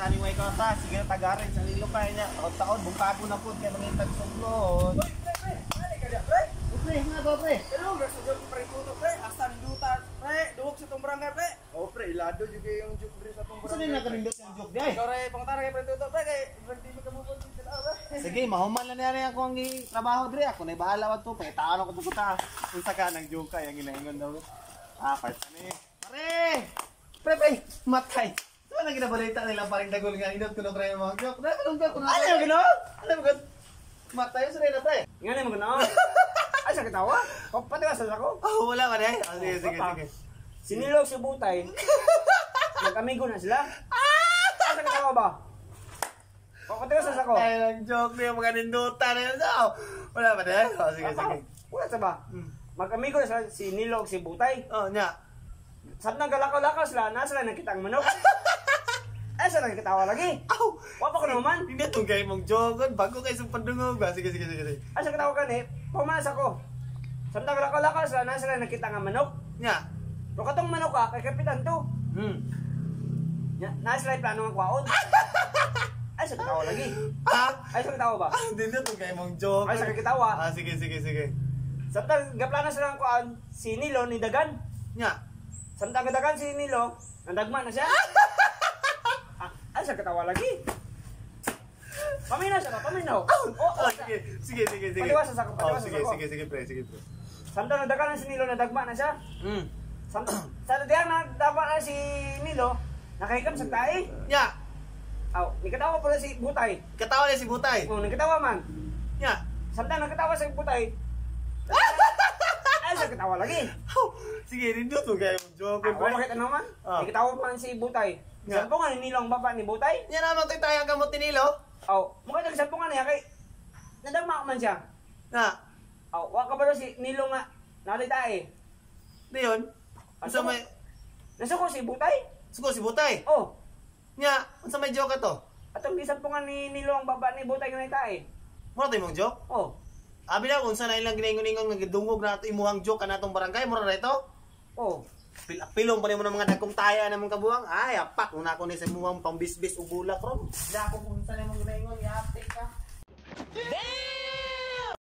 tani way ka ta, sige na tagarin sa lilo kay niya. Taon bungkago na pud kay mangitag suglon. Pre, nga ba pre? Pero gusto jud pre tuto pre, asan duta pre, duwag sa tong barangay pre. Oh pre, ilado jud kay yung juke diri sa tong Saan barangay. na nakarindot yung joke di ay? Ikaw ray pangutara kay pre tuto pre kay berti mo kamo po dito pre. Sige, mahuman lang niya ako ang trabaho diri. Ako na bahala wa to. Pangitaon ako to ta. Unsa ka nang joke kay ang ginaingon daw. Part ni. Pre, matay. Saan ang ginabalita nila paring dagol nga inot kuno pre mga joke. Ano gino? Ano ba? Matay sa na pre. Ngani mo gano? Ay sa katawa. Patiwas sa ako. Oh, wala man eh. Sige. Sinilog si Butay. Nag-amigo na sila. Ay sa katawa ba? Patiwas sa ako. Ay, ang joke niya mga nindutan na yun. So, wala man eh. Oh, sige. Wala sa ba? Mag-amigo na sila si Nilog si Butay. Oh, nya. Saan nang galakaw-lakaw sila, nasa lang nakita ang manok. Ay, saan nakikitawa lagi? Aw! Wapa ko naman. Hindi itong kayo mong joke. Bago kayo sa pandungog. Sige. Ay, saan kitawa ka ni? Pumanas ako. Saan nang galakaw-lakaw sila, nasa lang nakita ang manok. Nya. Pero katong manok ka, kay kapitan to. Nasa lang plano ng kwaon. Ay, saan kitawa lagi? Ha? Ay, saan kitawa ba? Hindi itong kayo mong joke. Ay, saan kitawa? Sige. Saan nang gaplano sila ng kwaon, si Nilo ni Dagan. Nya. Saan nang Dagan si Nilo, nandagma na siya. Ay, saan kitawa lagi? Paminaw siya ba? Paminaw. Sige. Paliwasan sa ako, paliwasan sa ako. Sige, pre. Samtang nadagan na si Nilo, nadagma na siya. Sa diyang nadagma na si Nilo, nakahikam sa tae. Nya. Aw, nikatawa pala si Butay. Katawa niya si Butay. Oh, nikatawa man. Nya. Samtang nakatawa sa Butay. Ay, sa katawa lagi. Sige, hindi itong kayo mong joke. Ako bakit ano man? Nikatawa man si Butay. Nga. Sampungan ni Nilo ang baba ni Butay. Nya naman tayo ang gamot ni Nilo. Aw, mukha nagsampungan niya kay nadagma man siya. Na. Aw, wa ka ba si Nilo nga nakatae. Di yun. Unsa may... Nasuko si Butay. Suko si Butay. Oh, Nya. Unsa may joke to? atong gisampungan ni Nilo ang baba ni Butay nga nakatae. Mura tayo mong joke? Oh. Abi na kung saan na ilang ginaingon-ingon nagdungog na ito imuhang joke ka na itong barangay. Mura na ito. Oh. Pilong pa rin mo ng mga dagkong taya ng mga kabuang. Ay, apak. Kung ako ni sa imuhang pambisbis o bulak ron. Hindi ako kung saan na mong ginaingon. I-update ka. Damn!